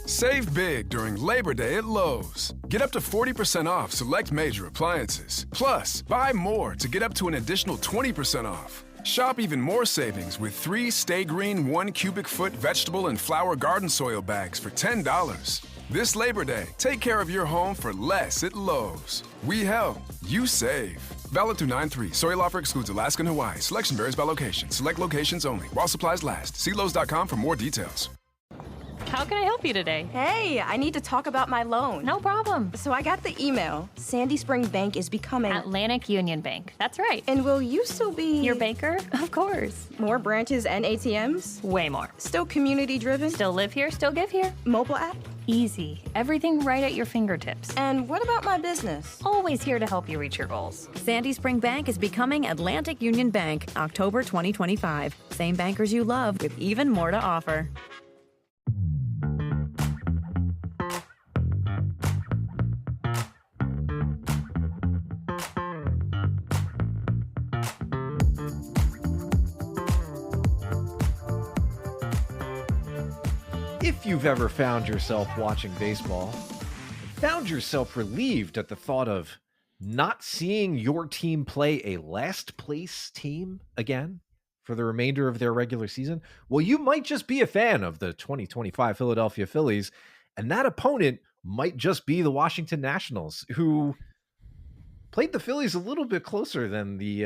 Save big during Labor Day at Lowe's. Get up to 40% off select major appliances. Plus, buy more to get up to an additional 20% off. Shop even more savings with 3 Stay Green 1 cubic foot vegetable and flower garden soil bags for $10. This Labor Day, take care of your home for less at Lowe's. We help, you save. Valid through 9/3. Soil offer excludes Alaska and Hawaii. Selection varies by location. Select locations only. While supplies last. See Lowe's.com for more details. How can I help you today? Hey, I need to talk about my loan. No problem. So I got the email. Sandy Spring Bank is becoming Atlantic Union Bank. That's right. And will you still be Your banker? Of course. More branches and ATMs? Way more. Still community driven? Still live here, still give here. Mobile app? Easy. Everything right at your fingertips. And what about my business? Always here to help you reach your goals. Sandy Spring Bank is becoming Atlantic Union Bank, October 2025. Same bankers you love with even more to offer. If you've ever found yourself watching baseball, found yourself relieved at the thought of not seeing your team play a last place team again for the remainder of their regular season, well, you might just be a fan of the 2025 Philadelphia Phillies, and that opponent might just be the Washington Nationals, who played the Phillies a little bit closer than the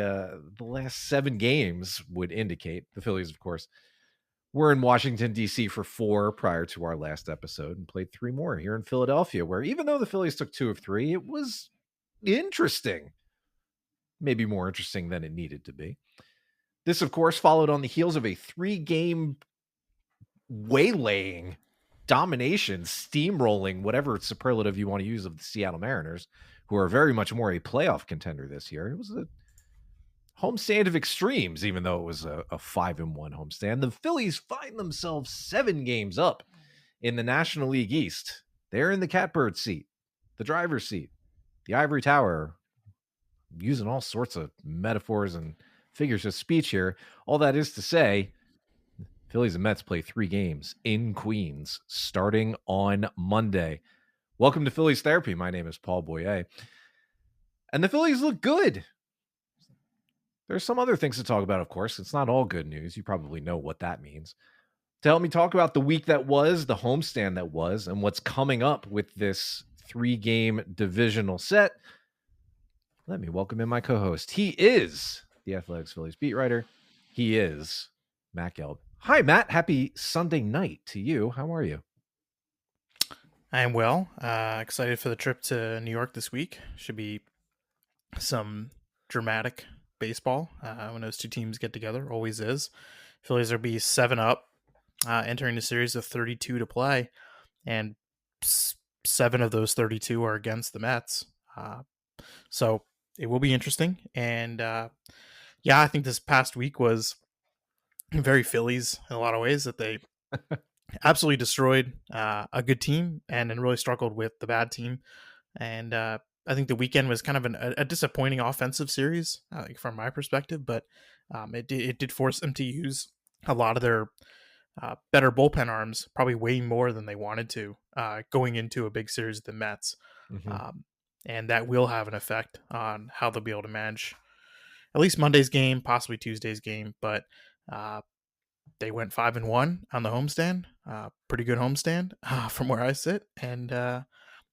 last 7 games would indicate. The Phillies, of course, were in Washington, D.C. for 4 prior to our last episode and played 3 more here in Philadelphia, where even though the Phillies took 2 of 3, it was interesting. Maybe more interesting than it needed to be. This, of course, followed on the heels of a 3-game waylaying, domination, steamrolling, whatever superlative you want to use, of the Seattle Mariners, who are very much more a playoff contender this year. It was a homestand of extremes, even though it was a 5-1 homestand. The Phillies find themselves 7 games up in the National League East. They're in the catbird seat, the driver's seat, the ivory tower. I'm using all sorts of metaphors and figures of speech here. All that is to say, Phillies and Mets play 3 games in Queens starting on Monday. Welcome to Phillies Therapy. My name is Paul Boyer. And the Phillies look good. There's some other things to talk about, of course. It's not all good news. You probably know what that means. To help me talk about the week that was, the homestand that was, and what's coming up with this 3-game divisional set, let me welcome in my co-host. He is the Athletics Phillies beat writer. He is Matt Gelb. Hi, Matt. Happy Sunday night to you. How are you? I am well. Excited for the trip to New York this week. Should be some dramatic baseball when those 2 teams get together. Always is. Phillies will be 7 up, entering a series of 32 to play, and 7 of those 32 are against the Mets. So it will be interesting. And I think this past week was very Phillies in a lot of ways, that they absolutely destroyed a good team and then really struggled with the bad team. And I think the weekend was kind of a disappointing offensive series from my perspective, but it did force them to use a lot of their better bullpen arms, probably way more than they wanted to, going into a big series of the Mets. Mm-hmm. And that will have an effect on how they'll be able to manage at least Monday's game, possibly Tuesday's game. But they went 5-1 on the homestand, pretty good homestand from where I sit, and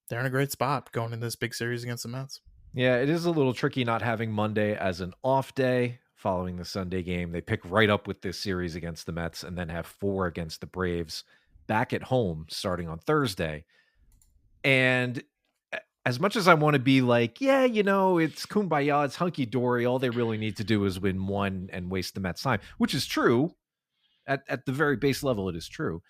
they're in a great spot going into this big series against the Mets. Yeah, it is a little tricky not having Monday as an off day following the Sunday game. They pick right up with this series against the Mets and then have 4 against the Braves back at home starting on Thursday. And as much as I want to be like, yeah, it's kumbaya, it's hunky-dory, all they really need to do is win 1 and waste the Mets' time, which is true. At the very base level, it is true.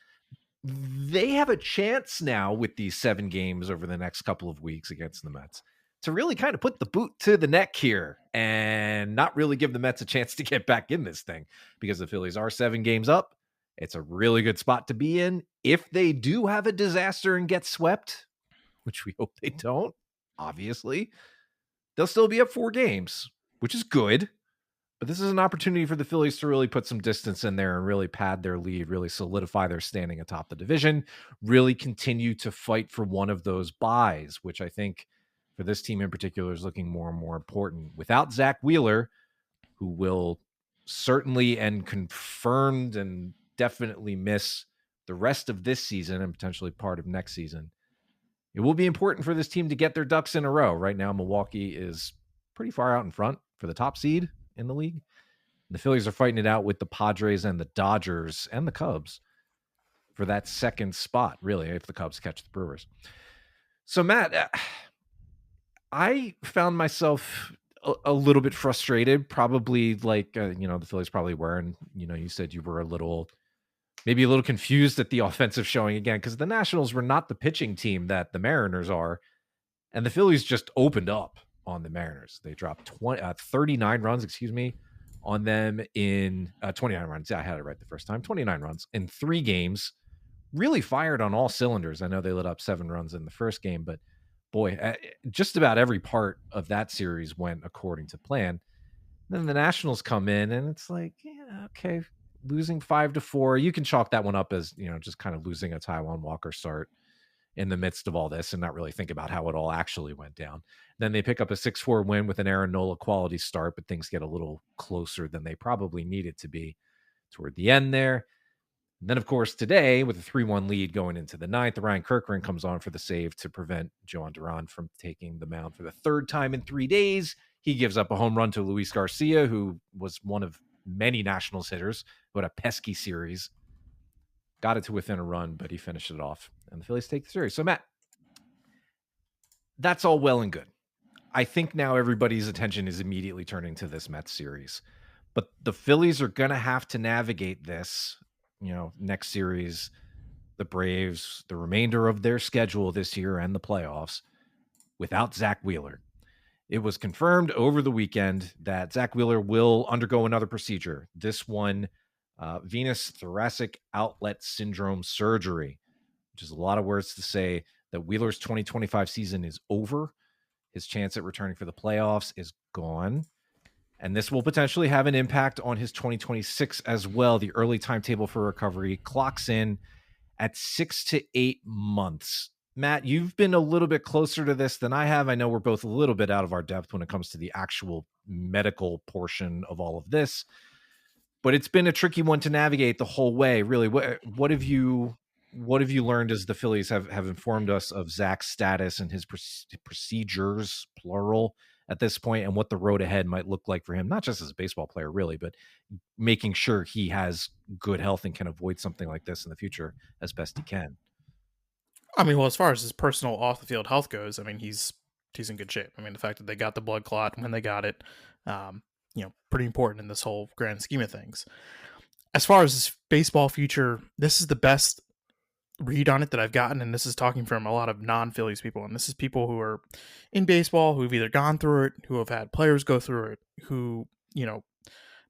They have a chance now with these 7 games over the next couple of weeks against the Mets to really kind of put the boot to the neck here and not really give the Mets a chance to get back in this thing, because the Phillies are 7 games up. It's a really good spot to be in. If they do have a disaster and get swept, which we hope they don't, obviously, they'll still be up 4 games, which is good. But this is an opportunity for the Phillies to really put some distance in there and really pad their lead, really solidify their standing atop the division, really continue to fight for one of those buys, which I think for this team in particular is looking more and more important. Without Zack Wheeler, who will certainly and confirmed and definitely miss the rest of this season and potentially part of next season, it will be important for this team to get their ducks in a row. Right now, Milwaukee is pretty far out in front for the top seed in the league. The Phillies are fighting it out with the Padres and the Dodgers and the Cubs for that second spot, really, if the Cubs catch the Brewers. So, Matt, I found myself a little bit frustrated, probably like, the Phillies probably were. And, you said you were maybe a little confused at the offensive showing again, because the Nationals were not the pitching team that the Mariners are. And the Phillies just opened up on the Mariners. They dropped 39 runs, on them in 29 runs. Yeah, I had it right the first time. 29 runs in 3 games. Really fired on all cylinders. I know they lit up 7 runs in the first game, but boy, just about every part of that series went according to plan. Then the Nationals come in and it's like, yeah, okay, losing 5-4. You can chalk that one up as, just kind of losing a Taijuan Walker start in the midst of all this and not really think about how it all actually went down. Then they pick up a 6-4 win with an Aaron Nola quality start, but things get a little closer than they probably needed to be toward the end there. And then, of course, today, with a 3-1 lead going into the 9th, Ryan Kirkland comes on for the save to prevent Joan Duran from taking the mound for the 3rd time in 3 days. He gives up a home run to Luis Garcia, who was one of many Nationals hitters who had a pesky series. Got it to within a run, but he finished it off. And the Phillies take the series. So, Matt, that's all well and good. I think now everybody's attention is immediately turning to this Mets series. But the Phillies are going to have to navigate this, next series, the Braves, the remainder of their schedule this year and the playoffs without Zack Wheeler. It was confirmed over the weekend that Zack Wheeler will undergo another procedure. This one, venous thoracic outlet syndrome surgery, which is a lot of words to say that Wheeler's 2025 season is over. His chance at returning for the playoffs is gone. And this will potentially have an impact on his 2026 as well. The early timetable for recovery clocks in at 6 to 8 months. Matt, you've been a little bit closer to this than I have. I know we're both a little bit out of our depth when it comes to the actual medical portion of all of this, but it's been a tricky one to navigate the whole way. Really, what have you learned as the Phillies have informed us of Zach's status and his procedures, plural, at this point, and what the road ahead might look like for him, not just as a baseball player, really, but making sure he has good health and can avoid something like this in the future as best he can? I mean, well, as far as his personal off the field health goes, I mean, he's in good shape. I mean, the fact that they got the blood clot when they got it, pretty important in this whole grand scheme of things. As far as his baseball future, this is the best read on it that I've gotten, and this is talking from a lot of non-Phillies people, and this is people who are in baseball, who've either gone through it, who have had players go through it, who,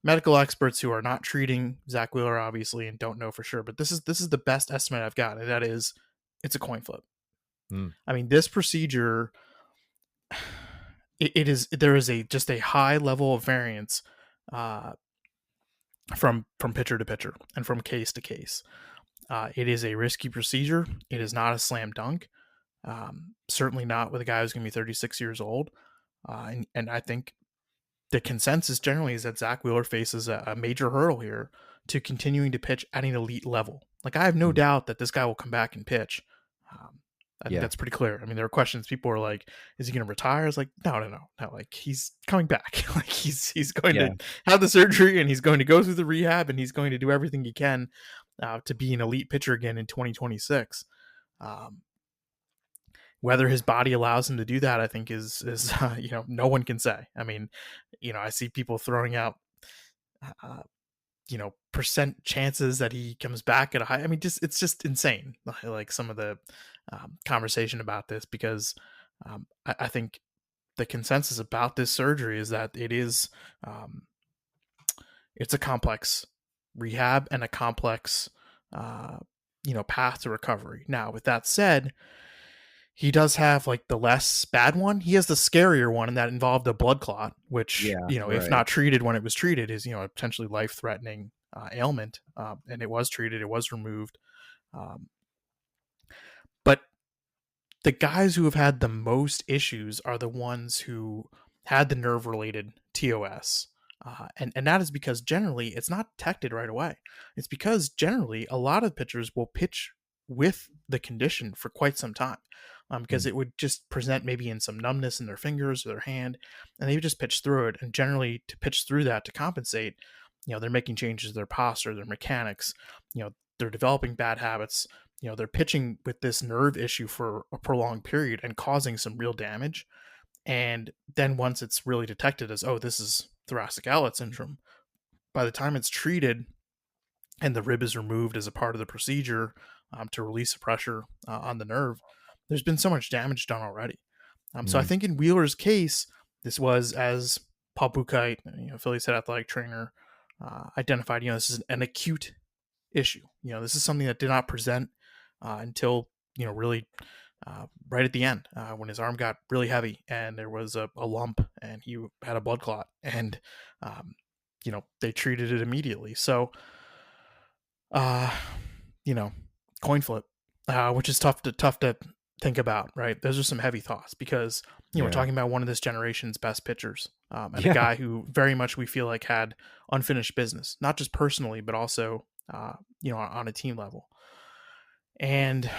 medical experts who are not treating Zack Wheeler, obviously, and don't know for sure. But this is the best estimate I've got, and that is, it's a coin flip. I mean, this procedure, there is just a high level of variance from pitcher to pitcher and from case to case. It is a risky procedure. It is not a slam dunk. Certainly not with a guy who's going to be 36 years old. And I think the consensus generally is that Zack Wheeler faces a major hurdle here to continuing to pitch at an elite level. Like, I have no doubt that this guy will come back and pitch. I think that's pretty clear. I mean, there are questions. People are like, is he going to retire? It's like, no. Like, he's coming back. Like, he's going to have the surgery, and he's going to go through the rehab, and he's going to do everything he can to be an elite pitcher again in 2026. Whether his body allows him to do that, I think is no one can say. I mean, I see people throwing out, percent chances that he comes back at a high. I mean, it's just insane. Like some of the conversation about this, because I think the consensus about this surgery is that it's a complex rehab and a complex, path to recovery. Now, with that said, he does have like the less bad one. He has the scarier one, and that involved a blood clot, which, Yeah, if right. not treated when it was treated, is, a potentially life-threatening ailment. And it was treated, it was removed. But the guys who have had the most issues are the ones who had the nerve-related TOS. And that is because generally it's not detected right away. It's because generally a lot of pitchers will pitch with the condition for quite some time, because it would just present maybe in some numbness in their fingers or their hand, and they would just pitch through it. And generally, to pitch through that to compensate, they're making changes to their posture, their mechanics, they're developing bad habits. They're pitching with this nerve issue for a prolonged period and causing some real damage. And then once it's really detected as, oh, this is thoracic outlet syndrome, by the time it's treated and the rib is removed as a part of the procedure, to release the pressure on the nerve, there's been so much damage done already. So I think in Wheeler's case, this was, as Paul Buchheit, Phillies head athletic trainer, identified, this is an acute issue. This is something that did not present until, really right at the end, when his arm got really heavy and there was a lump and he had a blood clot, and they treated it immediately. So coin flip, which is tough to think about, right? Those are some heavy thoughts, because we're talking about one of this generation's best pitchers, and a guy who very much we feel like had unfinished business, not just personally but also on a team level. And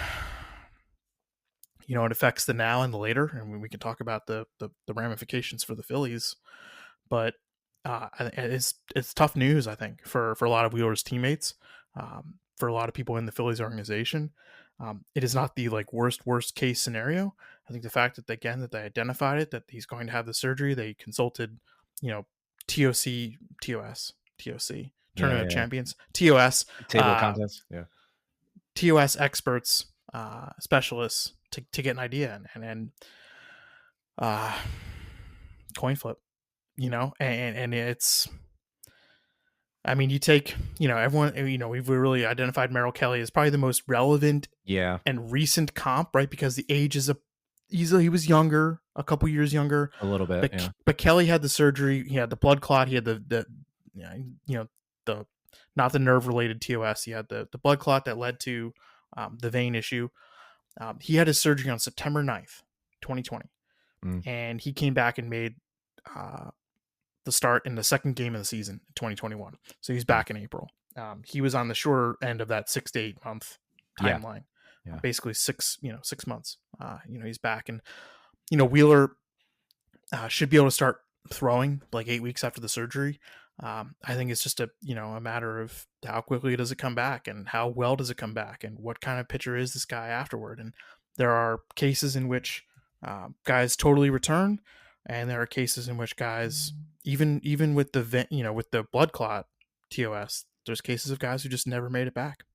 it affects the now and the later, and we can talk about the ramifications for the Phillies. But it's tough news, I think, for a lot of Wheeler's teammates, for a lot of people in the Phillies organization. It is not the worst case scenario. I think the fact that that they identified it, that he's going to have the surgery, they consulted, TOC, Tournament of Champions, TOS, table of contents, TOS experts, specialists to get an idea, and coin flip, and it's, I mean, you take, everyone, we've really identified Merrill Kelly as probably the most relevant and recent comp, right? Because the age is he was younger, a couple years younger, a little bit, but Kelly had the surgery, he had the blood clot, he had the not the nerve related TOS, he had the blood clot that led to the vein issue. He had his surgery on September 9th, 2020. And he came back and made the start in the second game of the season in 2021. So he's back in April. He was on the shorter end of that 6 to 8 month timeline. Basically 6 months. He's back, and Wheeler should be able to start throwing like 8 weeks after the surgery. I think it's just a matter of how quickly does it come back, and how well does it come back, and what kind of pitcher is this guy afterward. And there are cases in which guys totally return, and there are cases in which guys, even with the with the blood clot TOS, there's cases of guys who just never made it back.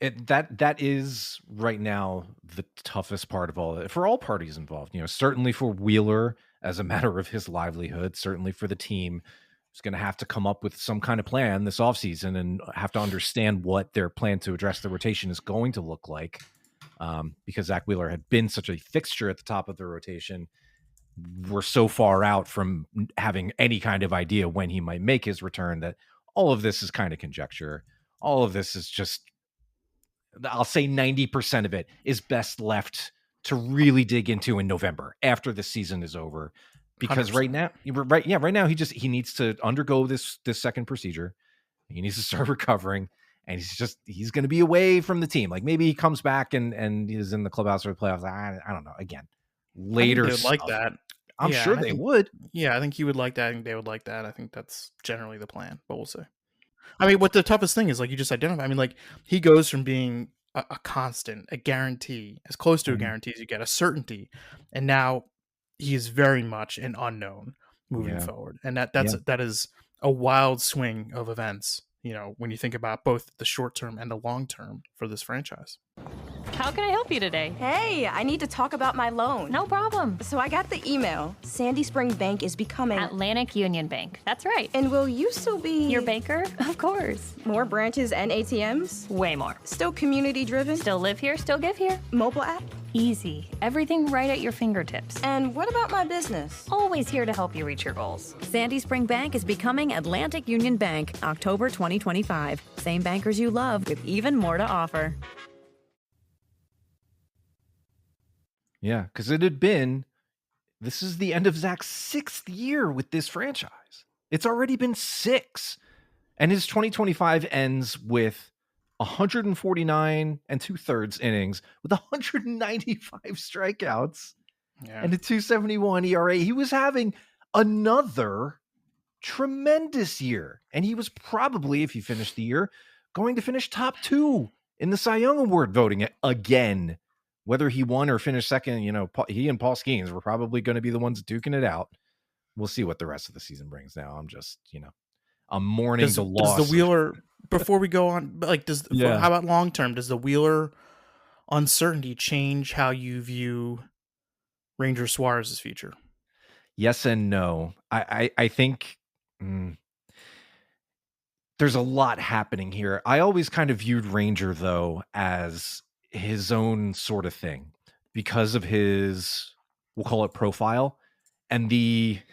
That is right now the toughest part of all of it for all parties involved. Certainly for Wheeler as a matter of his livelihood, certainly for the team, who's going to have to come up with some kind of plan this offseason and have to understand what their plan to address the rotation is going to look like. Because Zack Wheeler had been such a fixture at the top of the rotation, we're so far out from having any kind of idea when he might make his return that all of this is kind of conjecture. All of this is just, I'll say 90% of it is best left to really dig into in November after the season is over. Because 100%. right now he needs to undergo this second procedure. He needs to start recovering, and he's going to be away from the team. Like maybe he comes back and he's in the clubhouse or the playoffs. I don't know. Again, later they would like that. I'm sure they would. Yeah, I think he would like that. I think they would like that. I think that's generally the plan, but we'll see. I mean, what the toughest thing is, like you just identified, I mean, like he goes from being a constant, a guarantee, as close to a guarantee as you get, a certainty, and now he is very much an unknown moving forward. And that is a wild swing of events, when you think about both the short term and the long term for this franchise. How can I help you today? Hey, I need to talk about my loan. No problem. So I got the email. Sandy Spring Bank is becoming... Atlantic Union Bank. That's right. And will you still be... Your banker? Of course. More branches and ATMs? Way more. Still community driven? Still live here, still give here. Mobile app? Easy. Everything right at your fingertips. And what about my business? Always here to help you reach your goals. Sandy Spring Bank is becoming Atlantic Union Bank, October 2025. Same bankers you love with even more to offer. Yeah, because this is the end of Zach's 6th year with this franchise. It's already been 6. And his 2025 ends with 149 and 2/3 innings with 195 strikeouts and a 271 ERA. He was having another tremendous year. And he was probably, if he finished the year, going to finish top 2 in the Cy Young Award voting again. Whether he won or finished second, he and Paul Skeens were probably going to be the ones duking it out. We'll see what the rest of the season brings now. I'm just, I'm mourning the loss. Does the Wheeler, before we go on, how about long term? Does the Wheeler uncertainty change how you view Ranger Suarez's future? Yes and no. I think there's a lot happening here. I always kind of viewed Ranger, though, as his own sort of thing because of his, we'll call it profile, and we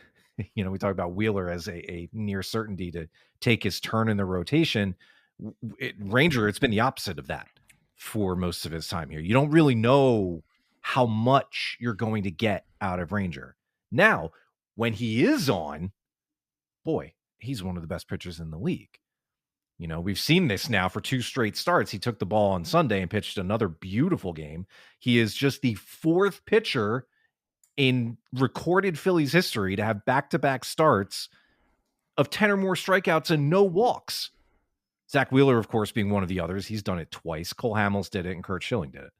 talk about Wheeler as a near certainty to take his turn in the rotation. Ranger, it's been the opposite of that for most of his time here. You don't really know how much you're going to get out of Ranger. Now, when he is on, boy, he's one of the best pitchers in the league. We've seen this now for 2 straight starts. He took the ball on Sunday and pitched another beautiful game. He is just the 4th pitcher in recorded Phillies history to have back-to-back starts of 10 or more strikeouts and no walks. Zack Wheeler, of course, being one of the others. He's done it twice. Cole Hamels did it and Kurt Schilling did it.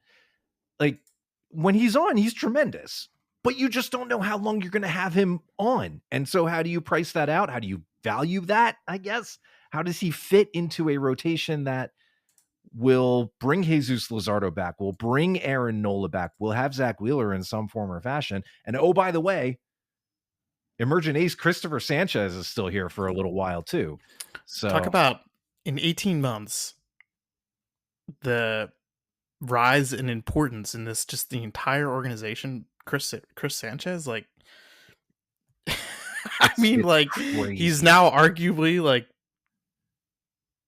Like, when he's on, he's tremendous. But you just don't know how long you're going to have him on. And so how do you price that out? How do you value that, I guess? How does he fit into a rotation that will bring Jesus Luzardo back, will bring Aaron Nola back, will have Zack Wheeler in some form or fashion? And oh, by the way, emergent ace Christopher Sanchez is still here for a little while too. So talk about in 18 months, the rise in importance in this, just the entire organization. Chris Sanchez, like, I mean, like, crazy. He's now arguably like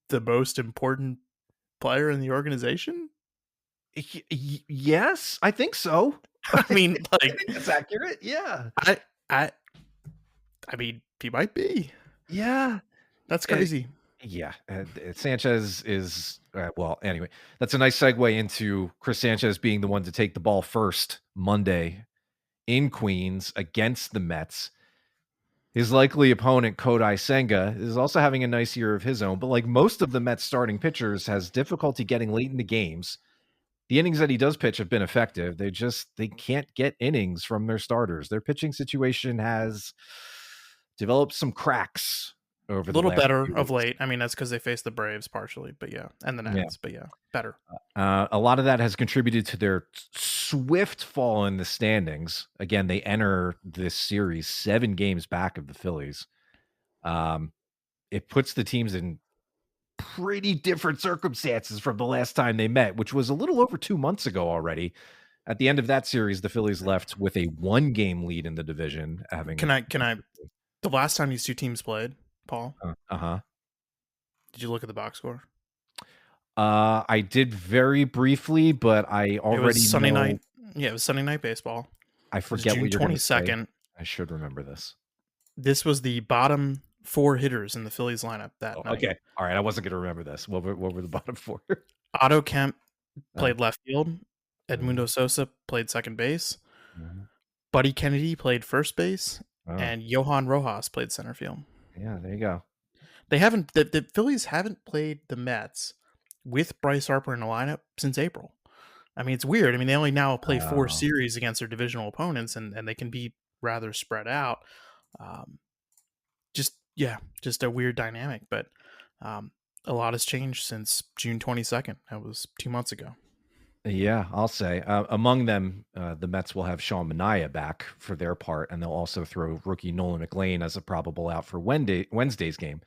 the most important player in the organization. Yes, I think so. I mean, like, I think that's accurate. Yeah. I mean, he might be. Yeah. That's crazy. Yeah. Sanchez is, well, anyway, that's a nice segue into Chris Sanchez being the one to take the ball first Monday in Queens against the Mets. His likely opponent, Kodai Senga, is also having a nice year of his own, but like most of the Mets starting pitchers, has difficulty getting late into games. The innings that he does pitch have been effective. They can't get innings from their starters. Their pitching situation has developed some cracks over the little last better few of weeks. late. I mean, that's because they faced the Braves partially, but yeah, and the Nats, but yeah, better. A lot of that has contributed to their swift fall in the standings. Again, they enter this series 7 games back of the Phillies. It puts the teams in pretty different circumstances from the last time they met, which was a little over 2 months ago already. At the end of that series, the Phillies left with a 1-game lead in the division. Can I? The last time these two teams played, Paul, did you look at the box score? I did very briefly, but I already It was Sunday know. night. Yeah, it was Sunday night baseball. I forget June what you're going to say. 22nd. I should remember this. This was the bottom 4 hitters in the Phillies lineup that night. Okay, all right. I wasn't going to remember this. What were the bottom 4? Otto Kemp played left field. Edmundo Sosa played second base. Buddy Kennedy played first base. And Johan Rojas played center field. Yeah, there you go. They haven't. The Phillies haven't played the Mets with Bryce Harper in the lineup since April. I mean, it's weird. I mean, they only now play 4 series against their divisional opponents, and they can be rather spread out. Just a weird dynamic. But a lot has changed since June 22nd. That was 2 months ago. Yeah, I'll say. Among them, the Mets will have Sean Manaea back for their part, and they'll also throw rookie Nolan McLean as a probable out for Wednesday's game.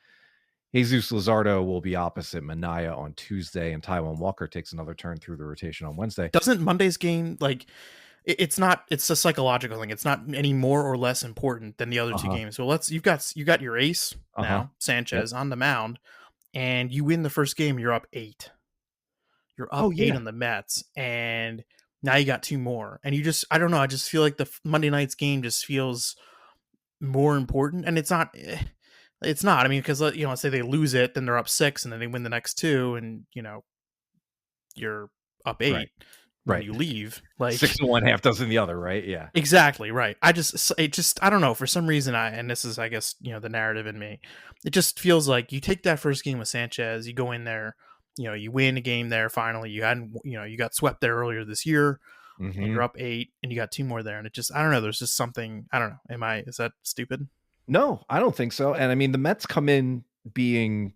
Jesus Luzardo will be opposite Manaea on Tuesday, and Taijuan Walker takes another turn through the rotation on Wednesday. Doesn't Monday's game, like, it's not, it's a psychological thing. It's not any more or less important than the other two games. Well, you got your ace now, Sanchez, on the mound, and you win the first game, you're up 8. You're up 8 on the Mets, and now you got 2 more. And you just, I don't know, I just feel like the Monday night's game just feels more important. And it's not. I mean, because, you know, let's say they lose it, then they're up 6, and then they win the next 2, and, you know, you're up 8 when you leave. Like 6 and 1, half dozen the other, right? Yeah, exactly right. I don't know, for some reason, and this is, I guess, you know, the narrative in me. It just feels like you take that first game with Sanchez, you go in there, you know, you win a game there. Finally, you got swept there earlier this year, and you're up 8, and you got 2 more there, and it just, I don't know. There's just something, I don't know. Is that stupid? No, I don't think so. And I mean, the Mets come in being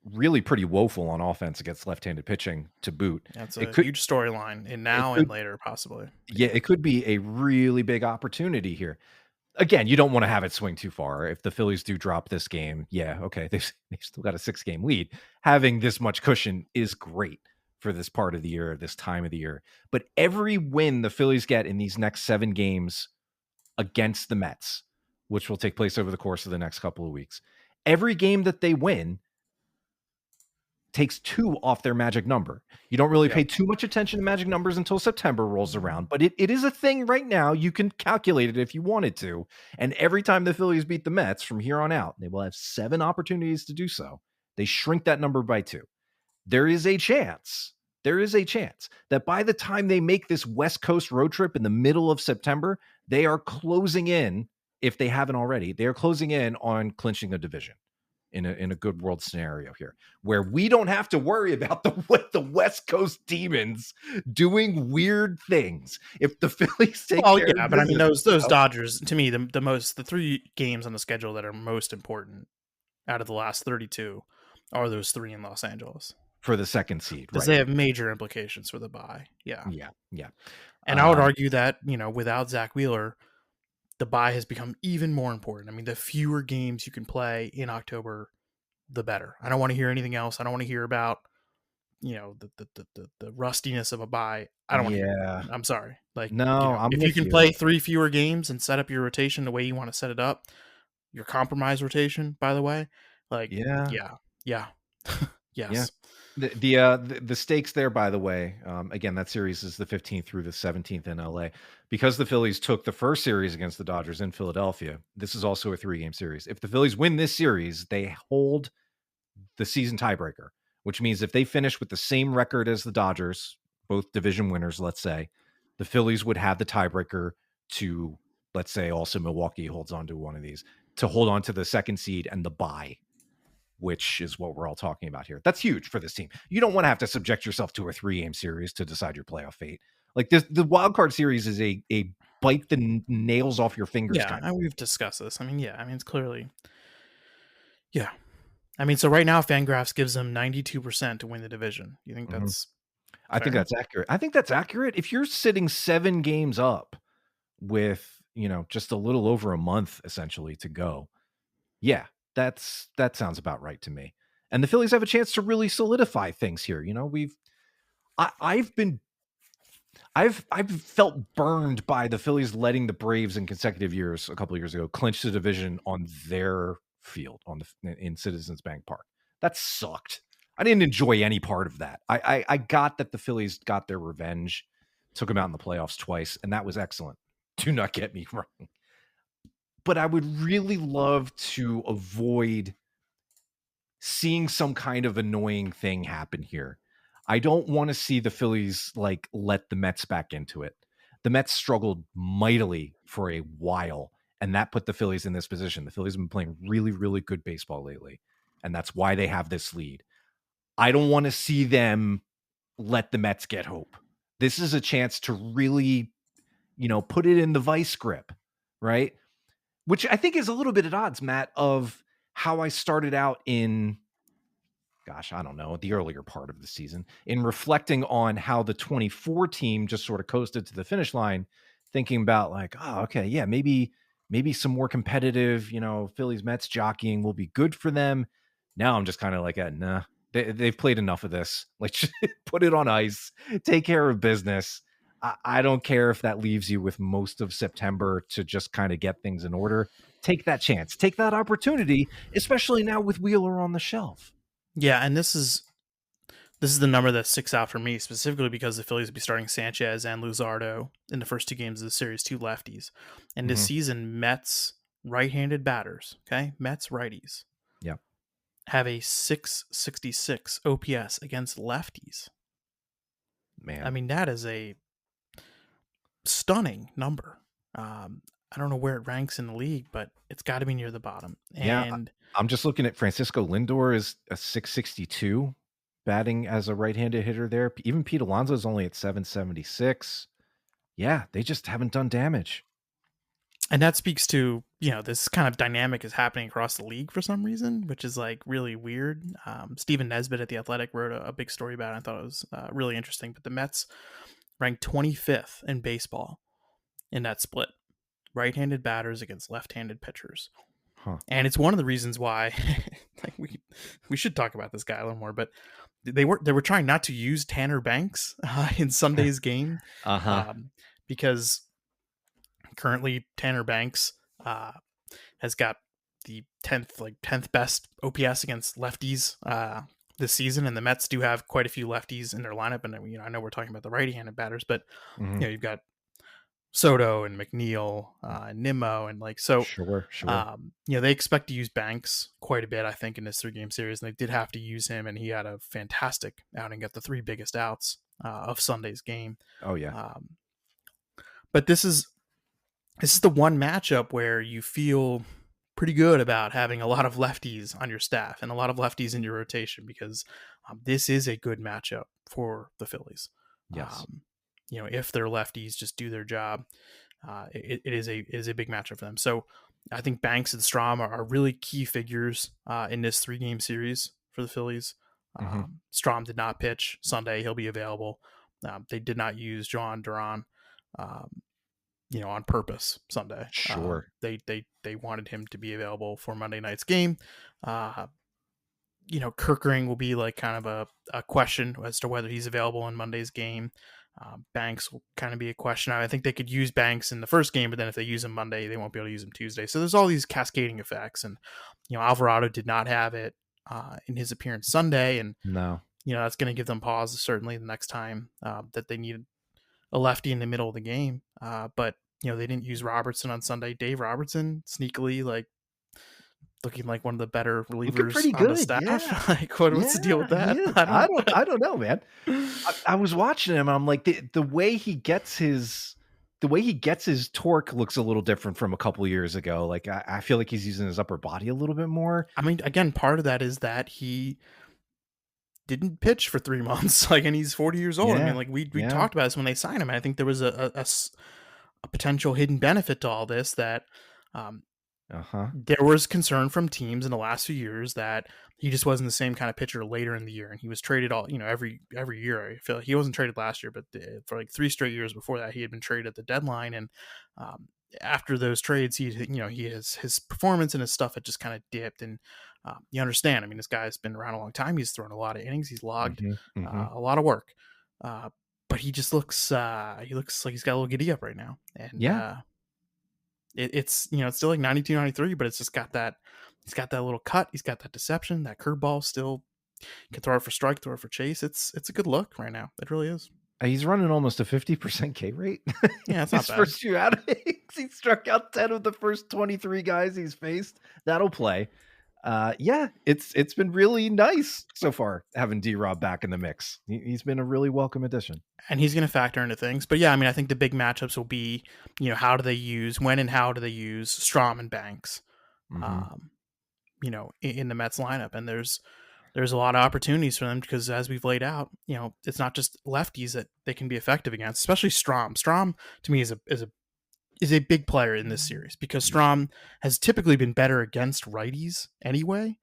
really pretty woeful on offense against left-handed pitching to boot. That's a huge storyline, and now and later, possibly. Yeah, it could be a really big opportunity here. Again, you don't want to have it swing too far. If the Phillies do drop this game, yeah, okay, they've still got a 6-game lead. Having this much cushion is great for this part of the year, this time of the year. But every win the Phillies get in these next 7 games against the Mets, which will take place over the course of the next couple of weeks, every game that they win takes 2 off their magic number. You don't really pay too much attention to magic numbers until September rolls around, but it is a thing right now. You can calculate it if you wanted to. And every time the Phillies beat the Mets from here on out, they will have 7 opportunities to do so. They shrink that number by 2. There is a chance that by the time they make this West Coast road trip in the middle of September, they are closing in, if they haven't already, they are closing in on clinching a division. In a good world scenario here, where we don't have to worry about the West Coast Demons doing weird things. If the Phillies take care of but I mean, those Dodgers, to me, the 3 games on the schedule that are most important out of the last 32 are those 3 in Los Angeles for the 2nd seed, because they have major implications for the bye. Yeah. And I would argue that, you know, without Zack Wheeler, the bye has become even more important. I mean, the fewer games you can play in October, the better. I don't want to hear anything else. I don't want to hear about, you know, the rustiness of a bye. I don't want to hear it. I'm sorry. Like, no, you know, if you can play 3 fewer games and set up your rotation the way you want to set it up, your compromise rotation, by the way, like, yes. The stakes there, by the way, again, that series is the 15th through the 17th in LA. Because the Phillies took the first series against the Dodgers in Philadelphia, this is also a 3-game series. If the Phillies win this series, they hold the season tiebreaker, which means if they finish with the same record as the Dodgers, both division winners, let's say, the Phillies would have the tiebreaker to, let's say, also Milwaukee holds on to one of these, to hold on to the 2nd seed and the bye, which is what we're all talking about here. That's huge for this team. You don't want to have to subject yourself to a 3-game series to decide your playoff fate. Like this, the wild card series is a bite the nails off your fingers. Yeah, and we've discussed this. I mean, it's clearly, I mean, so right now, Fangraphs gives them 92% to win the division. You think that's? I think that's accurate. I think that's accurate. If you're sitting 7 games up with, you know, just a little over a month essentially to go, yeah, that sounds about right to me. And the Phillies have a chance to really solidify things here. You know, I've felt burned by the Phillies letting the Braves in consecutive years, a couple of years ago, clinch the division on their field in Citizens Bank Park. That sucked. I didn't enjoy any part of that. I got that the Phillies got their revenge, took them out in the playoffs twice, and that was excellent. Do not get me wrong. But I would really love to avoid seeing some kind of annoying thing happen here. I don't want to see the Phillies like let the Mets back into it. The Mets struggled mightily for a while, and that put the Phillies in this position. The Phillies have been playing really, really good baseball lately, and that's why they have this lead. I don't want to see them let the Mets get hope. This is a chance to really, you know, put it in the vice grip, right? Which I think is a little bit at odds, Matt, of how I started out in gosh, I don't know, the earlier part of the season, in reflecting on how the 24 team just sort of coasted to the finish line, thinking about like, oh, okay, yeah, maybe some more competitive, Phillies Mets jockeying will be good for them. Now I'm just kind of like, nah, they've played enough of this. Like, put it on ice, take care of business. I don't care if that leaves you with most of September to just kind of get things in order. Take that chance, take that opportunity, especially now with Wheeler on the shelf. Yeah, and this is the number that sticks out for me specifically because the Phillies will be starting Sanchez and Luzardo in the first two games of the series, two lefties. And this season, Mets right-handed batters, Mets righties, Yeah, have a 666 OPS against lefties. man. I mean, that is a stunning number. I don't know where it ranks in the league, but it's got to be near the bottom. And I'm just looking at Francisco Lindor is a 662 batting as a right-handed hitter there. Even Pete Alonso is only at 776. Yeah, they just haven't done damage. And that speaks to, this kind of dynamic is happening across the league for some reason, which is like really weird. Stephen Nesbitt at The Athletic wrote a big story about it. I thought it was really interesting. But the Mets ranked 25th in baseball in that split. Right-handed batters against left-handed pitchers. Huh. And it's one of the reasons why like we should talk about this guy a little more, but they were trying not to use Tanner Banks in Sunday's game. Because currently Tanner Banks has got the 10th best OPS against lefties this season, and the Mets do have quite a few lefties in their lineup. And I know we're talking about the right-handed batters, but you've got Soto and McNeil and Nimmo and Sure. They expect to use Banks quite a bit, I think, in this 3-game series, and they did have to use him, and he had a fantastic outing, got the 3 biggest outs of Sunday's game. Oh yeah. But this is the one matchup where you feel pretty good about having a lot of lefties on your staff and a lot of lefties in your rotation, because this is a good matchup for the Phillies. Yes. If their lefties just do their job, it is a big matchup for them. So I think Banks and Strom are really key figures in this 3-game series for the Phillies. Strom did not pitch Sunday. He'll be available. They did not use John Duran, on purpose Sunday. Sure. They wanted him to be available for Monday night's game. Kirkering will be like kind of a question as to whether he's available in Monday's game. Banks will kind of be a question. I think they could use Banks in the first game, but then if they use him Monday, they won't be able to use him Tuesday. So there's all these cascading effects, and Alvarado did not have it in his appearance Sunday, and no, that's going to give them pause certainly the next time that they need a lefty in the middle of the game. But they didn't use Robertson on Sunday. Dave Robertson sneakily looking like one of the better relievers pretty on good, the staff. yeah. What's the deal with that? I don't know, man. I was watching him. I'm like, the way he gets his torque looks a little different from a couple years ago. Like I feel like he's using his upper body a little bit more. I mean, again, part of that is that he didn't pitch for 3 months, and he's 40 years old. Yeah. I mean, we talked about this when they signed him, and I think there was a potential hidden benefit to all this that there was concern from teams in the last few years that he just wasn't the same kind of pitcher later in the year, and he was traded every year. I feel like he wasn't traded last year, but for like 3 straight years before that, he had been traded at the deadline, and after those trades, his performance and his stuff had just kind of dipped. And you understand, I mean, this guy's been around a long time. He's thrown a lot of innings. He's logged a lot of work, but he just looks like he's got a little giddy up right now. And it's it's still like 92, 93, but it's just got that. He's got that little cut. He's got that deception. That curveball still can throw it for strike, throw it for chase. It's a good look right now. It really is. He's running almost a 50% K rate. Yeah, it's not his bad. first few outings, he struck out 10 of the first 23 guys he's faced. That'll play. It's been really nice so far having D-Rob back in the mix. He's been a really welcome addition. And he's going to factor into things. But yeah, I mean, I think the big matchups will be, how do they use, when and how do they use Strom and Banks, in the Mets lineup. And there's a lot of opportunities for them because as we've laid out, it's not just lefties that they can be effective against, especially Strom. Strom to me is a big player in this series because Strom has typically been better against righties anyway.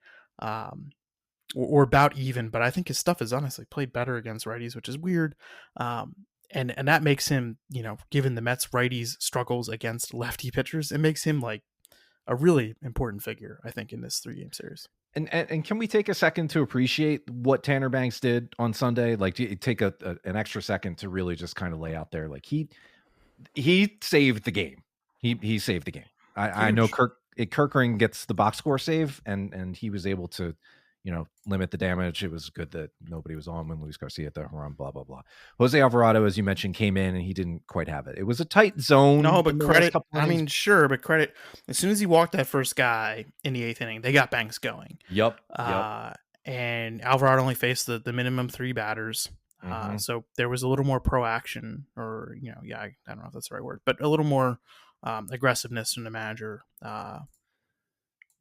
or about even, but I think his stuff is honestly played better against righties, which is weird. And that makes him, given the Mets righties struggles against lefty pitchers, it makes him like a really important figure, I think, in this 3-game series. And can we take a second to appreciate what Tanner Banks did on Sunday? Like, take an extra second to really just kind of lay out there, like he saved the game. He saved the game. I know Kirkring gets the box score save, and he was able to, limit the damage. It was good that nobody was on when Luis Garcia hit the home run, blah, blah, blah. Jose Alvarado, as you mentioned, came in and he didn't quite have it. It was a tight zone. No, but credit, but credit. As soon as he walked that first guy in the 8th inning, they got Banks going. Yep. And Alvarado only faced the minimum 3 batters. So there was a little more pro action, or, I don't know if that's the right word, but a little more aggressiveness from the manager,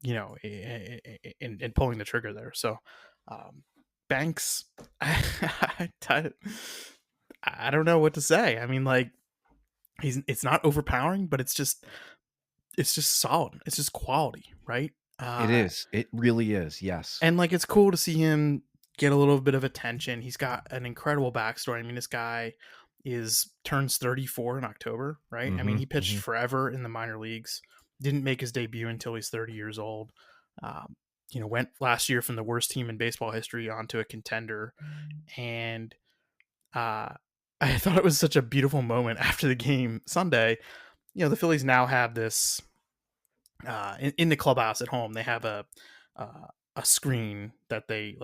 in pulling the trigger there. So Banks, I don't know what to say. I mean, like, it's not overpowering, but it's just solid. It's just quality, right? It is. It really is. Yes. And like, it's cool to see him get a little bit of attention. He's got an incredible backstory. I mean, this guy turns 34 in October, right? I mean, he pitched forever in the minor leagues, didn't make his debut until he's 30 years old. Went last year from the worst team in baseball history onto a contender. And I thought it was such a beautiful moment after the game Sunday. The Phillies now have this in the clubhouse at home. They have a screen that they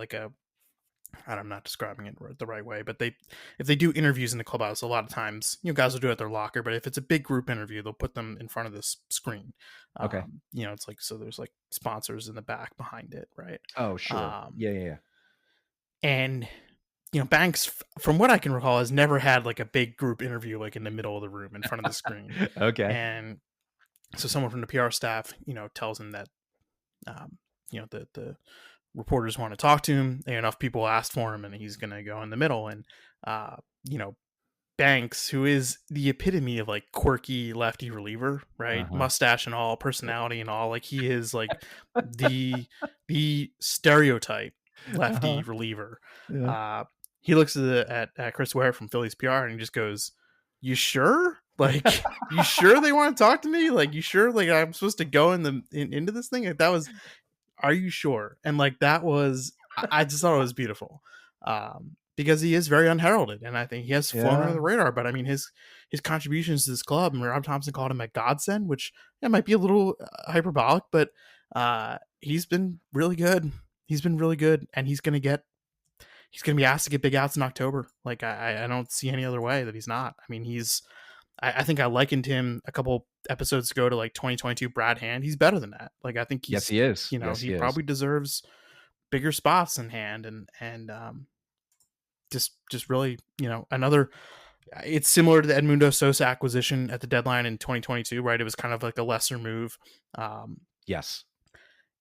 I'm not describing it the right way, but if they do interviews in the clubhouse, a lot of times, guys will do it at their locker, but if it's a big group interview, they'll put them in front of this screen. Okay. It's like, so there's like sponsors in the back behind it. Right. Oh, sure. Yeah. And, Banks, from what I can recall, has never had like a big group interview, like in the middle of the room in front of the screen. Okay. And so someone from the PR staff, tells him that, the reporters want to talk to him, and enough people asked for him, and he's going to go in the middle. And, Banks, who is the epitome of like quirky lefty reliever, right? Mustache and all, personality and all, like he is like the stereotype lefty reliever. Yeah. He looks at Chris Ware from Phillies PR and he just goes, "You sure? Like, you sure they want to talk to me? Like, you sure like I'm supposed to go into this thing?" Like, that was, "Are you sure?" And like, that was, I just thought it was beautiful, because he is very unheralded, and I think he has flown under the radar. But I mean, his contributions to this club, and Rob Thompson called him a godsend, which might be a little hyperbolic, but he's been really good. He's been really good, and he's gonna be asked to get big outs in October. Like, I don't see any other way that he's not. I mean, I think I likened him a couple episodes ago to like 2022 Brad Hand. He's better than that. Like, I think yes, he is. He probably deserves bigger spots in Hand, and just really, another. It's similar to the Edmundo Sosa acquisition at the deadline in 2022, right? It was kind of like a lesser move. Yes.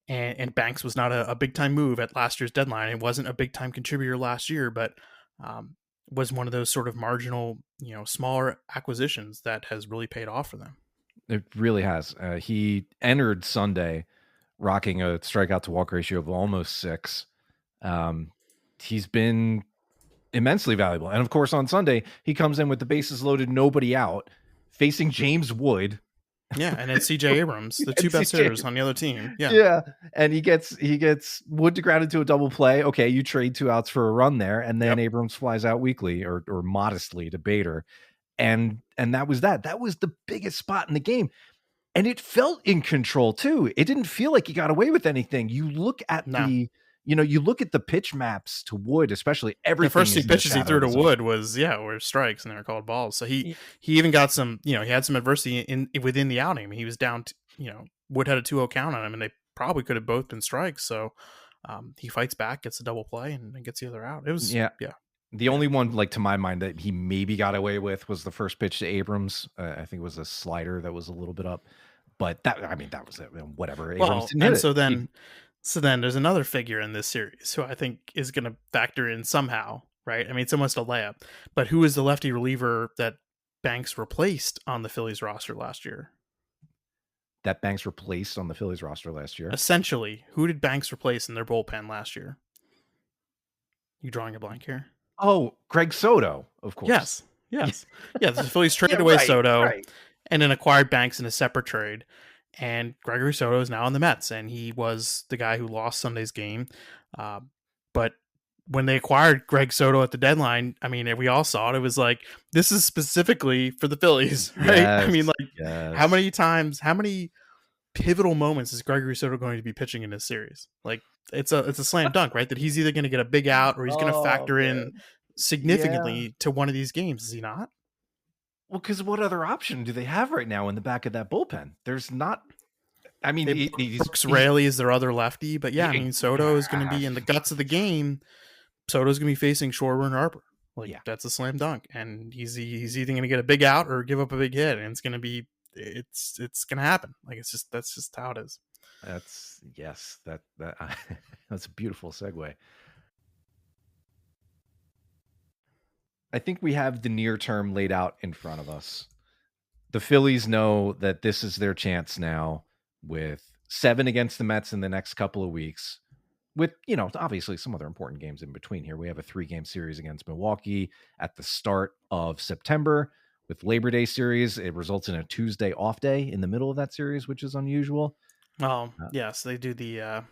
And Banks was not a big time move at last year's deadline. It wasn't a big time contributor last year, but was one of those sort of marginal, smaller acquisitions that has really paid off for them. It really has. He entered Sunday rocking a strikeout to walk ratio of almost 6. He's been immensely valuable. And of course, on Sunday, he comes in with the bases loaded, nobody out, facing James Wood. Yeah, and it's CJ Abrams, the two best hitters on the other team. Yeah. And he gets Wood to ground into a double play. Okay, you trade 2 outs for a run there, and then Abrams flies out weakly or modestly to Bader. And that was that. That was the biggest spot in the game. And it felt in control too. It didn't feel like he got away with anything. You look at you look at the pitch maps to Wood, especially everything. The first 2 pitches he threw to Wood were strikes, and they were called balls. So he even got some, he had some adversity within the outing. I mean, he was down, Wood had a 2-0 count on him, and they probably could have both been strikes. So he fights back, gets a double play, and gets the other out. It was, The only one, like, to my mind, that he maybe got away with was the first pitch to Abrams. I think it was a slider that was a little bit up, but that was it. Whatever. Abrams didn't hit it. So then there's another figure in this series who I think is going to factor in somehow, right? I mean, it's almost a layup, but who is the lefty reliever that Banks replaced on the Phillies roster last year? That Banks replaced on the Phillies roster last year? Essentially, who did Banks replace in their bullpen last year? You drawing a blank here? Oh, Greg Soto, of course. Yes. Yeah, the Phillies traded Yeah, away right, Soto right. and then acquired Banks in a separate trade. And Gregory Soto is now in the Mets, and he was the guy who lost Sunday's game. But when they acquired Greg Soto at the deadline, I mean, we all saw it. It was like, this is specifically for the Phillies, right? I mean, like, how many pivotal moments is Gregory Soto going to be pitching in this series? Like, it's a slam dunk, right? That he's either going to get a big out or he's going to factor in significantly to one of these games. Is he not? Well, because what other option do they have right now in the back of that bullpen? There's not. I mean, Brooks Raley is their other lefty, but yeah, I mean, Soto is going to be in the guts of the game. Soto's going to be facing Schwarber and Harper. Like, that's a slam dunk, and he's either going to get a big out or give up a big hit, and it's going to be it's going to happen. Like, that's just how it is. That's that's a beautiful segue. I think we have the near term laid out in front of us. The Phillies know that this is their chance now with 7 against the Mets in the next couple of weeks. With, obviously some other important games in between here. We have a 3-game series against Milwaukee at the start of September. With Labor Day series, it results in a Tuesday off day in the middle of that series, which is unusual. Oh, yes, they do the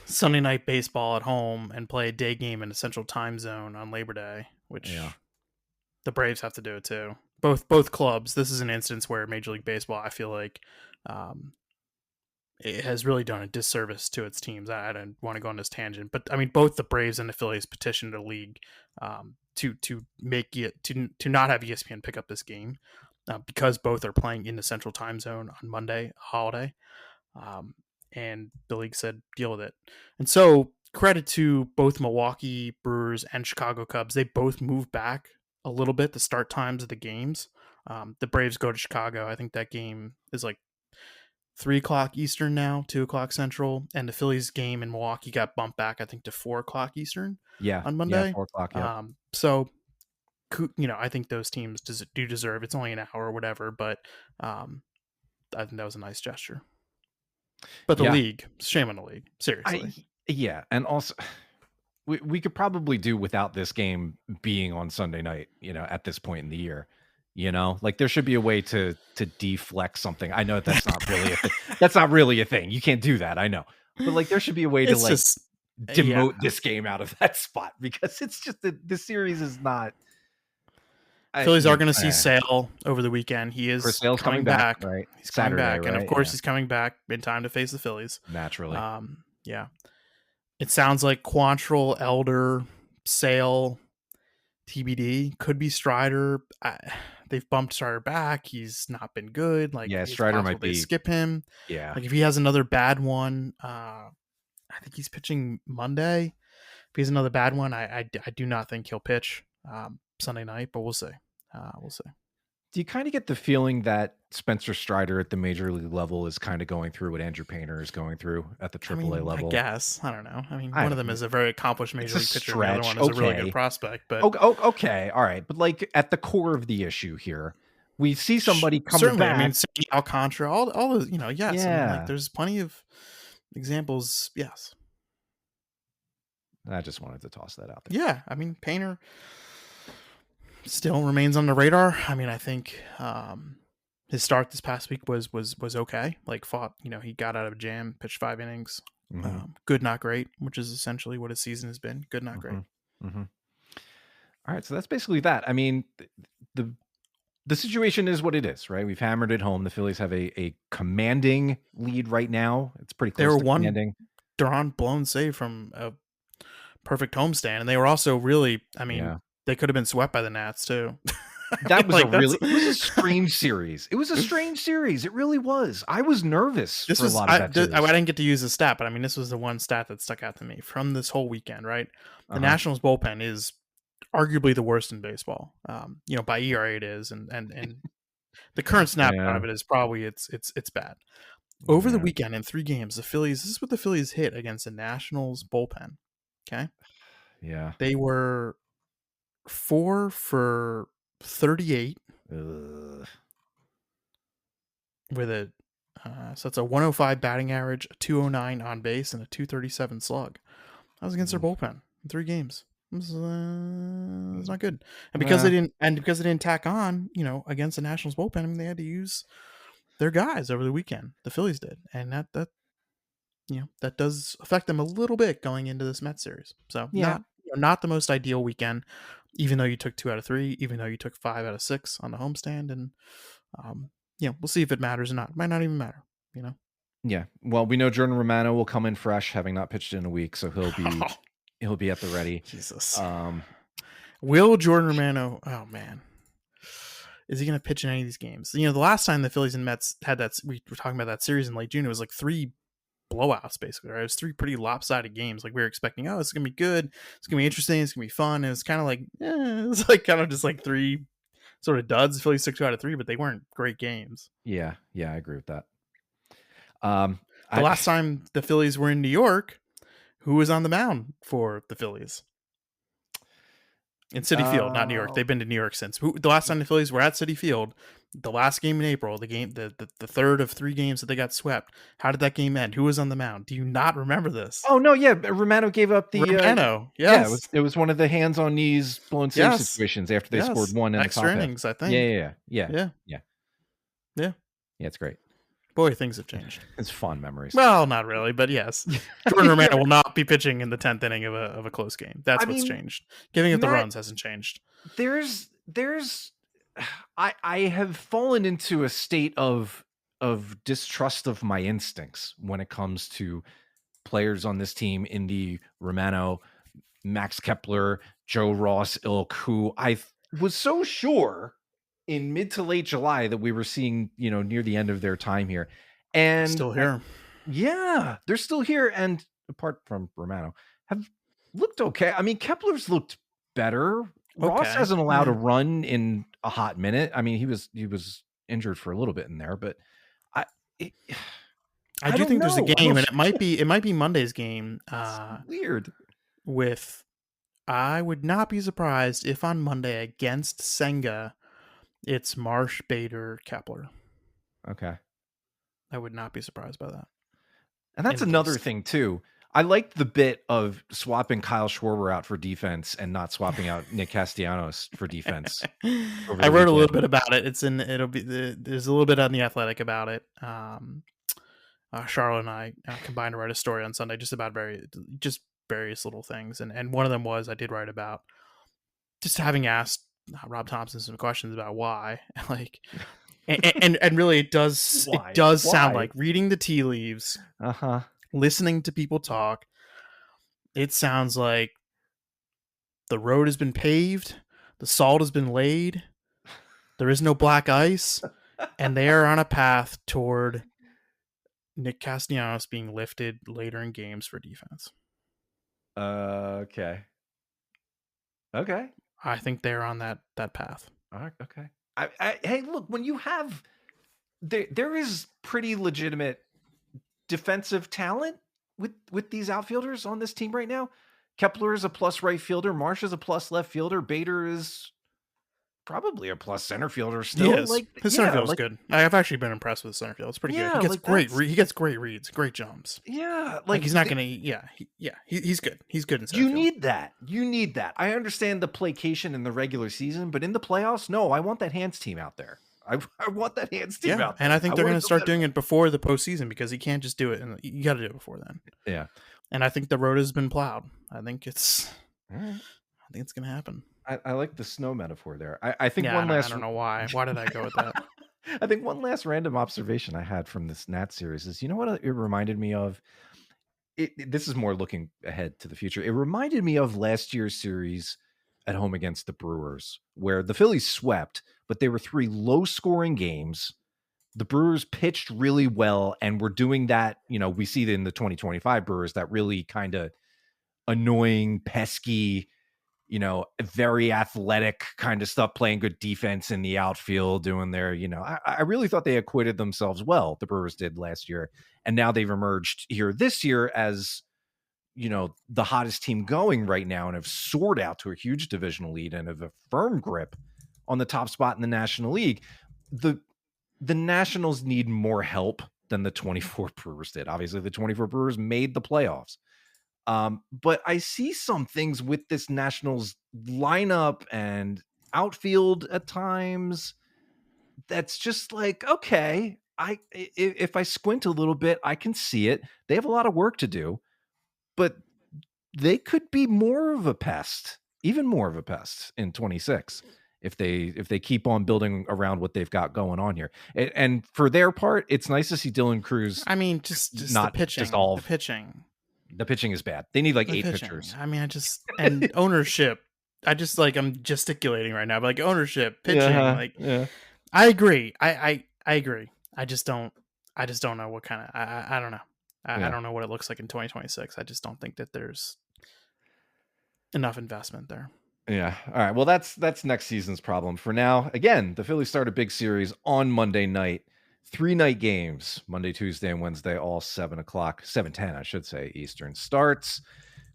Sunday night baseball at home and play a day game in a central time zone on Labor Day, which the Braves have to do it too. Both clubs. This is an instance where Major League Baseball, I feel like, it has really done a disservice to its teams. I don't want to go on this tangent, but I mean, both the Braves and the Phillies petitioned the league to make it to not have ESPN pick up this game because both are playing in the central time zone on Monday, holiday. And the league said, deal with it. And so credit to both Milwaukee Brewers and Chicago Cubs. They both moved back a little bit the start times of the games. The Braves go to Chicago. I think that game is like 3 o'clock Eastern now, 2 o'clock Central. And the Phillies game in Milwaukee got bumped back, I think, to 4 o'clock Eastern on Monday. 4 o'clock, yeah. So, I think those teams do deserve, it's only an hour or whatever, but I think that was a nice gesture. But the league, shame on the league, seriously. And also we could probably do without this game being on Sunday night, at this point in the year. Like there should be a way to deflect something. I know that's not really a thing. That's not really a thing. You can't do that. I know. But like there should be a way to demote this game out of that spot because it's just that the series is not. Phillies are going to see Sale over the weekend. He is coming back. Right? He's Saturday, coming back. right? And of course he's coming back in time to face the Phillies. Naturally. It sounds like Quantrill, Elder, Sale, TBD. Could be Strider. They've bumped Strider back. He's not been good. Like, Strider might be. Skip him. Yeah. Like if he has another bad one, I think he's pitching Monday. If he has another bad one, I do not think he'll pitch Sunday night, but we'll see. We'll see. Do you kind of get the feeling that Spencer Strider at the major league level is kind of going through what Andrew Painter is going through at the AAA level? I guess. I don't know. I mean, one of them is a very accomplished major league pitcher. The other one is a really good prospect. But okay. All right. But like at the core of the issue here, we see somebody coming back. I mean, Alcantara, all those, yes. Yeah. I mean, like, there's plenty of examples. Yes. I just wanted to toss that out there. Yeah. I mean, Painter still remains on the radar. I mean, I think his start this past week was okay. Like he got out of a jam, pitched 5 innings. Mm-hmm. Good, not great, which is essentially what his season has been. Good, not great. Mm-hmm. All right, so that's basically that. I mean, the situation is what it is, right? We've hammered it home. The Phillies have a commanding lead right now. It's pretty close to commanding. They're on blown save from a perfect homestand, and they were also really, I mean, they could have been swept by the Nats too. That was it was a strange series. It was a strange series. It really was. I was nervous for a lot of that series. I didn't get to use the stat, but I mean, this was the one stat that stuck out to me from this whole weekend, right? The Nationals bullpen is arguably the worst in baseball. By ERA it is, and the current snapshot of it is probably it's bad. Over the weekend in 3 games, this is what the Phillies hit against the Nationals bullpen. Okay. Yeah. They were 4 for 38 with a so it's a 105 batting average, a 209 on base, and a 237 slug. That was against their bullpen in 3 games. It's not good. And Nah. because they didn't tack on, against the Nationals bullpen, I mean, they had to use their guys over the weekend. The Phillies did, and that does affect them a little bit going into this Mets series. So Yeah. not the most ideal weekend, even though you took 2 out of 3, even though you took 5 out of 6 on the homestand, and we'll see if it matters or not. It might not even matter. Yeah. Well, we know Jordan Romano will come in fresh, having not pitched in a week, so he'll be at the ready. Jesus. Will Jordan Romano? Oh man, is he going to pitch in any of these games? The last time the Phillies and Mets had that, we were talking about that series in late June. It was like 3 blowouts basically, right? It was 3 pretty lopsided games. Like we were expecting, it's gonna be good, it's gonna be interesting, it's gonna be fun. And it's kind of like, it's like kind of just like 3 sort of duds. The Phillies took 2 out of 3, but they weren't great games. Yeah, I agree with that. The last time the Phillies were in New York, who was on the mound for the Phillies? In Citi Field, not New York. They've been to New York since. The last time the Phillies were at Citi Field, the last game in April, the third of 3 games that they got swept. How did that game end? Who was on the mound? Do you not remember this? Oh no, yeah, Romano gave up the Romano. Yes. Yeah, it was one of the hands on knees blown save situations after they scored 1 in the extra innings, I think. Yeah. It's great. Boy, things have changed. It's fond memories. Well, not really, but yes. Jordan Romano will not be pitching in the 10th inning of a close game. That's what's changed. Giving up the runs hasn't changed. I have fallen into a state of distrust of my instincts when it comes to players on this team in the Romano, Max Kepler, Joe Ross ilk, who I was so sure in mid to late July that we were seeing, near the end of their time here. And still here. Yeah, they're still here. And apart from Romano, have looked okay. I mean, Kepler's looked better. Okay. Ross hasn't allowed a run in a hot minute. I mean, he was injured for a little bit in there, but I do think there's a game, and it might be Monday's game. Weird. I would not be surprised if on Monday against Senga, it's Marsh, Bader, Kepler. Okay. I would not be surprised by that. And that's another thing too. I liked the bit of swapping Kyle Schwarber out for defense and not swapping out Nick Castellanos for defense. I wrote a little bit about it. There's a little bit on The Athletic about it. Charlotte and I combined to write a story on Sunday just about various little things. And one of them was I did write about just having asked Rob Thompson some questions about why, and really it does sound like reading the tea leaves, listening to people talk. It sounds like the road has been paved, the salt has been laid, there is no black ice, and they are on a path toward Nick Castellanos being lifted later in games for defense. Okay. I think they're on that path. All right. Okay. Hey, look, when you have there is pretty legitimate defensive talent with these outfielders on this team right now. Kepler is a plus right fielder. Marsh is a plus left fielder. Bader is probably a plus center fielder still. His center field is good. I've actually been impressed with his center field. It's pretty good. He gets he gets great reads, great jumps. Yeah, he's not gonna. He's good. He's good in center field. You need that. I understand the placation in the regular season, but in the playoffs, no. I want that hands team out there. I want that hands team out there. And I think they're going to start doing it before the postseason because he can't just do it. And you got to do it before then. Yeah. And I think the road has been plowed. I think it's going to happen. I like the snow metaphor there. I think I don't know why. Why did I go with that? I think one last random observation I had from this Nat series is, you know what it reminded me of? This is more looking ahead to the future. It reminded me of last year's series at home against the Brewers, where the Phillies swept, but they were 3 low-scoring games. The Brewers pitched really well, and we're doing that. We see it in the 2025 Brewers, that really kind of annoying, pesky, very athletic kind of stuff, playing good defense in the outfield, doing their, I really thought they acquitted themselves well. The Brewers did last year. And now they've emerged here this year as, the hottest team going right now and have soared out to a huge divisional lead and have a firm grip on the top spot in the National League. The Nationals need more help than the 24 Brewers did. Obviously, the 24 Brewers made the playoffs. But I see some things with this Nationals lineup and outfield at times that's just like, okay, if I squint a little bit, I can see it. They have a lot of work to do, but they could be more of a pest, even more of a pest in 26 if they keep on building around what they've got going on here. And for their part, it's nice to see Dylan Cruz. I mean, just not the pitching. just all the pitching. The pitching is bad. They need like The 8 pitching. pitchers. I mean, and ownership. I'm gesticulating right now, but like ownership, pitching. Yeah. I agree. I agree. I just don't know what kind of. I don't know. I don't know what it looks like in 2026. I just don't think that there's enough investment there. Yeah. All right. Well, that's next season's problem. For now, again, the Phillies start a big series on Monday night. 3-night games, Monday, Tuesday, and Wednesday, all 7:10, I should say, Eastern starts.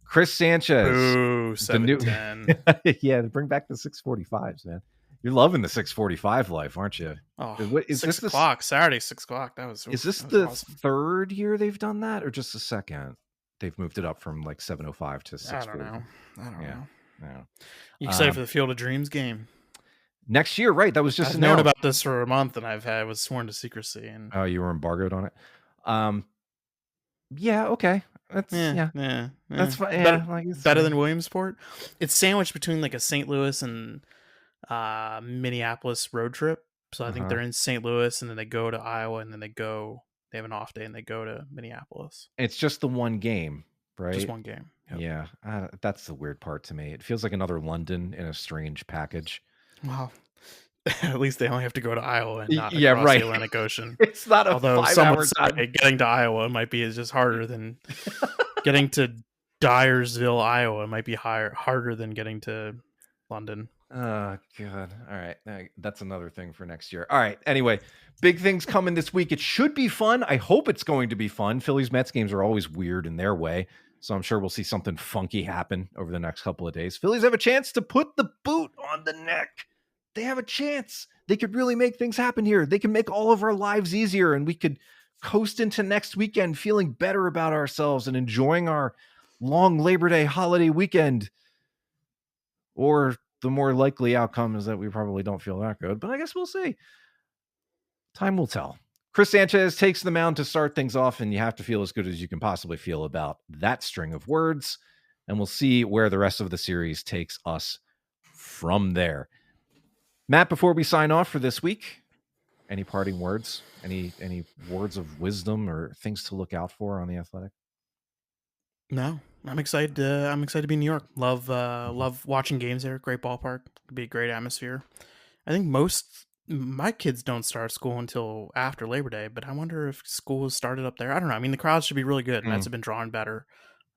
Chris Sanchez. Ooh, 7:10. Yeah, bring back the 6:45s, man. You're loving the 6:45 life, aren't you? Oh, Is 6 this o'clock, Saturday, 6 o'clock. Is this that was the awesome. third year they've done that, or just the second? They've moved it up from like 7:05 to 6:40. I don't know. Yeah. You excited for the Field of Dreams game? Next year, right? That was just I've known about this for a month, and I was sworn to secrecy. And you were embargoed on it. Yeah, okay. That's that's fine. Yeah, better than Williamsport. It's sandwiched between like a St. Louis and Minneapolis road trip. So I think they're in St. Louis, and then they go to Iowa, and then they have an off day, and they go to Minneapolis. It's just the one game, right? Just one game. Yep. Yeah, that's the weird part to me. It feels like another London in a strange package. Well, at least they only have to go to Iowa and not Yeah, across right. the Atlantic Ocean. It's not a Although 5 some hour would say time. getting to Iowa might be just harder than getting to Dyersville, Iowa. Might be harder than getting to London. Oh, God. All right. That's another thing for next year. All right. Anyway, big things coming this week. It should be fun. I hope it's going to be fun. Phillies Mets games are always weird in their way. So I'm sure we'll see something funky happen over the next couple of days. Phillies have a chance to put the boot on the neck. They have a chance. They could really make things happen here. They can make all of our lives easier, and we could coast into next weekend feeling better about ourselves and enjoying our long Labor Day holiday weekend. Or the more likely outcome is that we probably don't feel that good, but I guess we'll see. Time will tell. Chris Sanchez takes the mound to start things off, and you have to feel as good as you can possibly feel about that string of words. And we'll see where the rest of the series takes us from there. Matt, before we sign off for this week, any parting words? Any words of wisdom or things to look out for on The Athletic? No, I'm excited. I'm excited to be in New York. Love watching games there. Great ballpark. It'd be a great atmosphere. I think my kids don't start school until after Labor Day, but I wonder if school has started up there. I don't know. I mean, the crowds should be really good. Mets have been drawing better.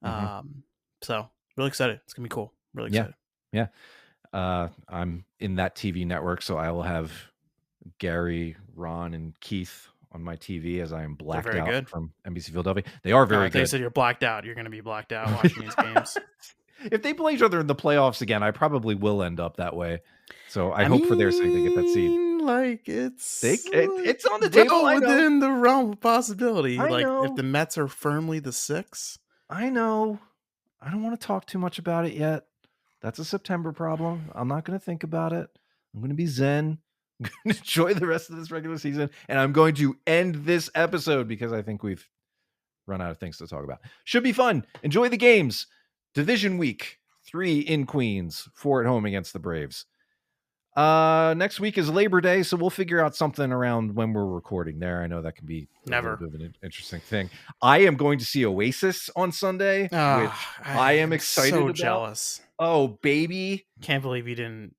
So really excited. It's gonna be cool. Really excited. Yeah. I'm in that TV network, so I will have Gary, Ron, and Keith on my TV as I am blacked out good. from NBC Philadelphia. They are very good. They said you're blacked out. You're going to be blacked out watching these games. If they play each other in the playoffs again, I probably will end up that way. So I hope for their sake they get that seed. Like it's on the table. Within the realm of possibility. I know. If the Mets are firmly the 6. I know. I don't want to talk too much about it yet. That's a September problem. I'm not going to think about it. I'm going to be zen. I'm going to enjoy the rest of this regular season, and I'm going to end this episode because I think we've run out of things to talk about. Should be fun. Enjoy the games. Division week, 3 in Queens, 4 at home against the Braves. Next week is Labor Day, so we'll figure out something around when we're recording there. I know that can be a little bit of an interesting thing. I am going to see Oasis on Sunday, which I am excited about. Jealous. Oh, baby. Can't believe you didn't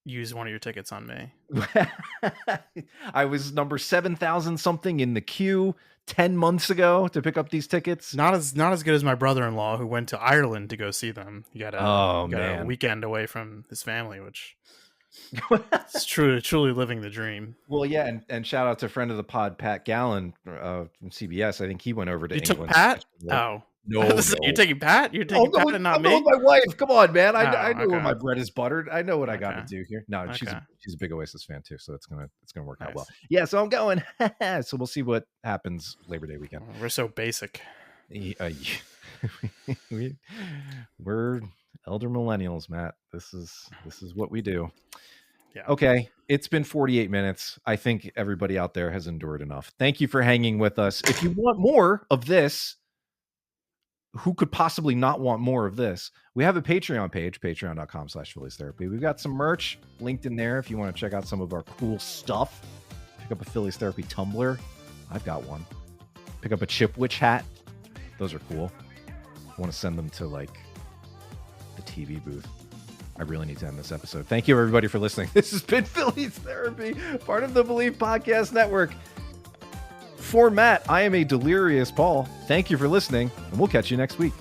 use one of your tickets on me. I was number 7,000 something in the queue 10 months ago to pick up these tickets. Not as good as my brother-in-law who went to Ireland to go see them. He got a weekend away from his family, which is truly living the dream. Well, yeah, and shout out to friend of the pod, Pat Gallen from CBS. I think he went over to England. You took Pat? Oh. No. You're taking Pat? You're taking Pat and not I'm me? going with my wife. Come on, man. I know okay. where my bread is buttered. I know what I got to do here. No, Okay. she's a big Oasis fan too, so it's gonna work out well. Yeah, so I'm going. So we'll see what happens Labor Day weekend. We're so basic. We're elder millennials, Matt. This is what we do. Yeah. Okay, it's been 48 minutes. I think everybody out there has endured enough. Thank you for hanging with us. If you want more of this, who could possibly not want more of this? We have a Patreon page, patreon.com/Phillies Therapy. We've got some merch linked in there if you want to check out some of our cool stuff. Pick up a Phillies Therapy tumbler. I've got one. Pick up a Chipwich hat. Those are cool. I want to send them to like the TV booth. I really need to end this episode. Thank you, everybody, for listening. This has been Phillies Therapy, part of the Believe Podcast Network. For Matt, I am a delirious Paul. Thank you for listening, and we'll catch you next week.